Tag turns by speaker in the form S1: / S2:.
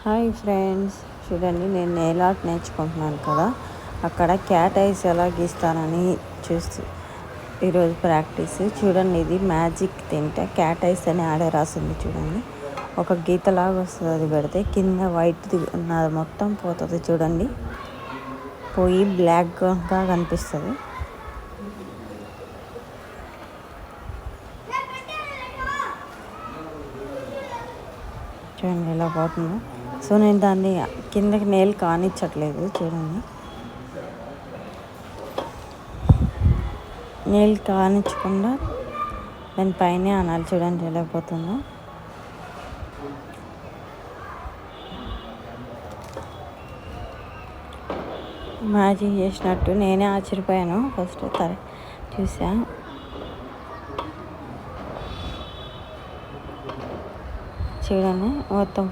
S1: Hi friends, చూడండి నేను nail art నేర్చుకుంటున్నాను కదా. అక్కడ క్యాట్ ఐస్ ఎలా గీస్తానని చూస్తూ ఈరోజు ప్రాక్టీస్. చూడండి, ఇది మ్యాజిక్ తింటే క్యాట్ ఐస్ అని ఆడే రాసింది. చూడండి, ఒక గీతలాగా వస్తుంది. అది పెడితే కింద వైట్ ఉన్నది మొత్తం పోతుంది. చూడండి, పోయి బ్లాక్గా కనిపిస్తుంది. చూడండి ఎలా పోతుందో. సో నేను దాన్ని కిందకి నెయిల్ కానిచ్చట్లేదు. చూడండి, నెయిల్ కానిచ్చకుండా దానిపైనే అనాలి. చూడండి ఎలా పోతుందో. మ్యాజిక్ చేసినట్టు నేనే ఆశ్చర్యపోయాను. ఫస్ట్ చూసా. చూడండి మొత్తం